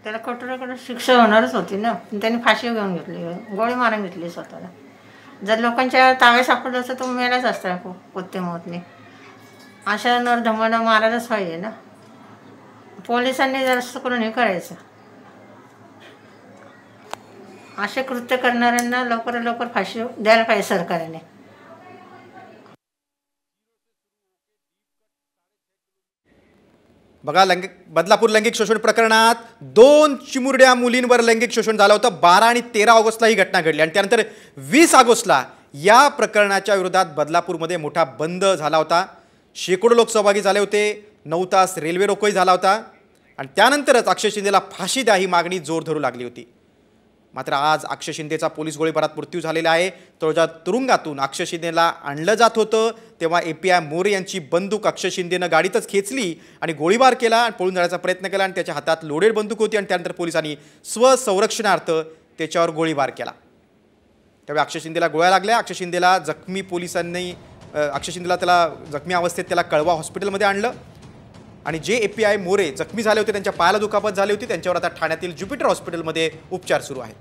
त्याला कठोराकडे शिक्षा होणारच होती ना, पण त्यांनी फाशी घेऊन घेतली, गोळी मारून घेतली स्वतःला. जर लोकांच्या ताब्यात सापडलं असतं तो मेलाच असता कुत्ते मोतने. अशा नरधमांना मारायलाच पाहिजे ना. पोलिसांनी जास्त करून हे करायचं. असे कृत्य करणाऱ्यांना लवकरात लवकर फाशी द्यायला पाहिजे सरकारने. बघा, बदलापूर लैंगिक शोषण प्रकरणात 2 चिमुरड्या मुलींवर लैंगिक शोषण झालं होतं. 12 आणि 13 ऑगस्टला ही घटना घडली आणि त्यानंतर 20 ऑगस्टला या प्रकरणाच्या विरोधात बदलापूरमध्ये मोठा बंद झाला होता. शेकडो लोक सहभागी झाले होते. 9 तास रेल्वे रोकोही झाला होता आणि त्यानंतरच अक्षय शिंदेला फाशी द्या ही मागणी जोर धरू लागली होती. मात्र आज अक्षय शिंदेचा पोलीस गोळीबारात मृत्यू झालेला आहे. तळोजा तुरुंगातून अक्षय शिंदेला आणलं जात होतं तेव्हा API मोरे यांची बंदूक अक्षय शिंदेनं गाडीतच खेचली आणि गोळीबार केला आणि पळून जाण्याचा प्रयत्न केला आणि त्याच्या हातात लोडेड बंदूक होती आणि त्यानंतर पोलिसांनी स्वसंरक्षणार्थ त्याच्यावर गोळीबार केला. त्यावेळी अक्षय शिंदेला गोळ्या लागल्या. अक्षय शिंदेला जखमी अवस्थेत त्याला कळवा हॉस्पिटलमध्ये आणलं आणि जे API मोरे जखमी झाले होते त्यांच्या पायाला दुखापत झाली होती त्यांच्यावर आता ठाण्यातील ज्युपिटर हॉस्पिटलमध्ये उपचार सुरू आहेत.